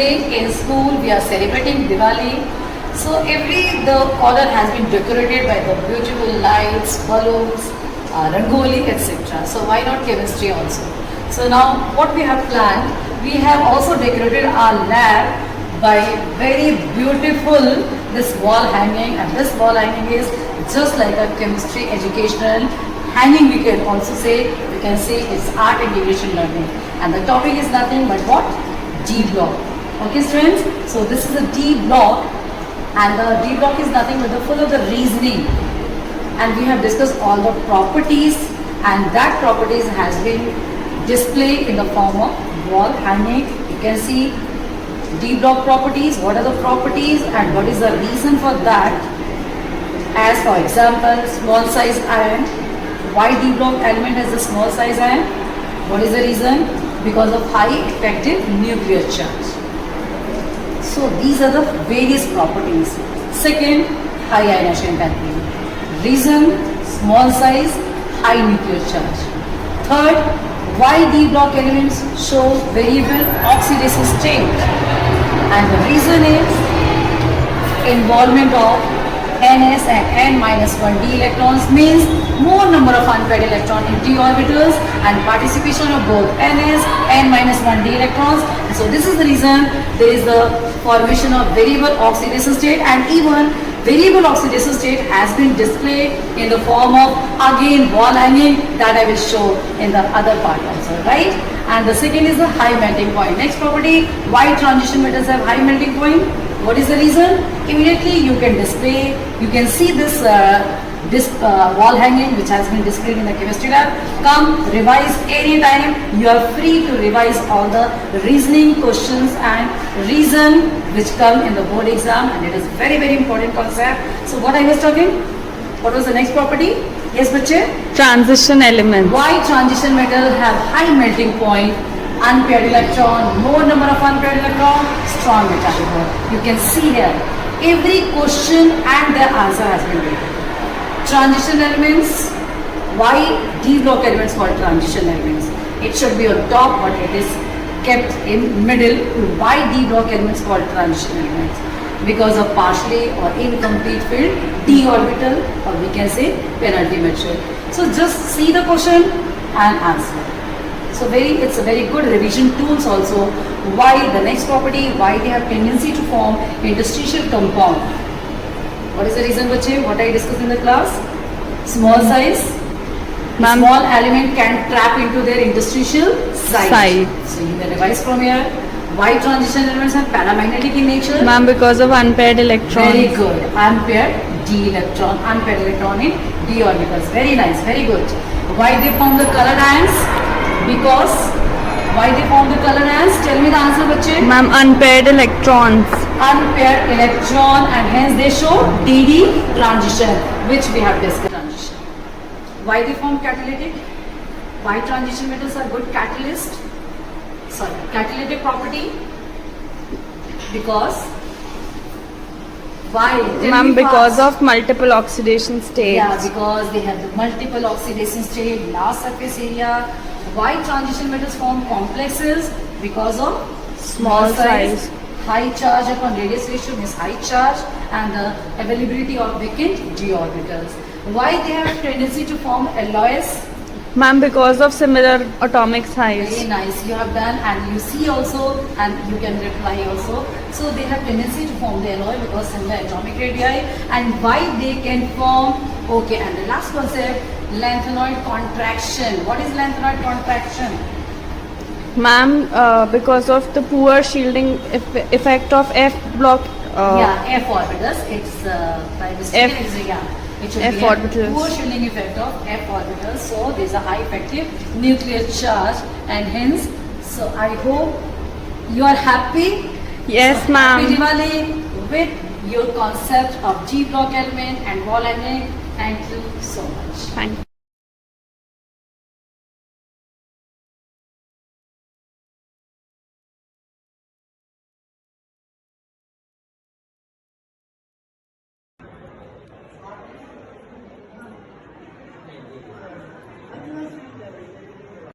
Today in school we are celebrating Diwali. So the corner has been decorated by the beautiful lights, balloons, rangoli, etc. So why not chemistry also? So now what we have planned, we have also decorated our lab by very beautiful this wall hanging, and this wall hanging is just like a chemistry educational hanging. We can also say, you can say it's art integration learning, and the topic is nothing but what? D block. Okay students, so this is a D block, and the D block is nothing but the full of the reasoning, and we have discussed all the properties, and that properties has been displayed in the form of wall hanging. You can see D block properties, what are the properties and what is the reason for that. As for example, small size ion. Why D block element has a small size ion? What is the reason? Because of high effective nuclear charge. So these are the various properties. Second, high ionization temperature. Reason, small size, high nuclear charge. Third, why D block elements show variable oxidation state. And the reason is involvement of Ns and N-1 d electrons means more number of unpaired electrons in d orbitals and participation of both Ns and N-1 d electrons. So this is the reason there is the formation of variable oxidation state, and even variable oxidation state has been displayed in the form of again wall hanging, that I will show in the other part also, right? And the second is the high melting point. Next property, why transition metals have high melting point? What is the reason? Immediately you can display, you can see this wall hanging which has been displayed in the chemistry lab. Come revise anytime. You are free to revise all the reasoning questions and reason which come in the board exam, and it is very important concept. So what I was talking? What was the next property? Yes, bache? Transition elements. Why transition metal have high melting point? Unpaired electron, more number of unpaired electron, strong metallic bond. You can see here, every question and their answer has been written. Transition elements, why D block elements called transition elements? It should be on top, but it is kept in middle. Why D block elements called transition elements? Because of partially or incomplete filled d orbital, or we can say penalty material. So just see the question and answer. So it's a very good revision tools also. Why the next property? Why they have tendency to form interstitial compound? What is the reason, bache? What I discussed in the class? Small size. Small element can trap into their interstitial site. So you can revise from here. Why transition elements are paramagnetic in nature? Ma'am, because of unpaired electrons. Very good. Unpaired d electron, unpaired electron in d orbitals. Very nice, very good. Why they form the colored ions? Because why they form the colored ions? Tell me the answer, bache. Ma'am, unpaired electrons. Unpaired electron, and hence they show DD transition, which we have discussed. Transition. Why they form catalytic? Why transition metals are good catalyst? Sorry, catalytic property. Because why? Ma'am, because of multiple oxidation states. Yeah, because they have the multiple oxidation state, large surface area. Why transition metals form complexes? Because of small size, high charge upon radius ratio means high charge, and the availability of vacant d orbitals. Why they have tendency to form alloys? Ma'am, because of similar atomic size. Very nice, you have done, and you see also, and you can reply also. So they have tendency to form the alloy because similar atomic radii. And why they can form? Okay, and the last concept, lanthanoid contraction. What is lanthanoid contraction? Ma'am, because of the poor shielding effect of F block. F orbitals. It's by mistake. It should F be orbitals. A poor shielding effect of F orbitals. So there is a high effective nuclear charge, and hence. So I hope you are happy. Yes, so, ma'am. Happy Diwali with your concept of D block element and wall element. Thank you so much. Thank you.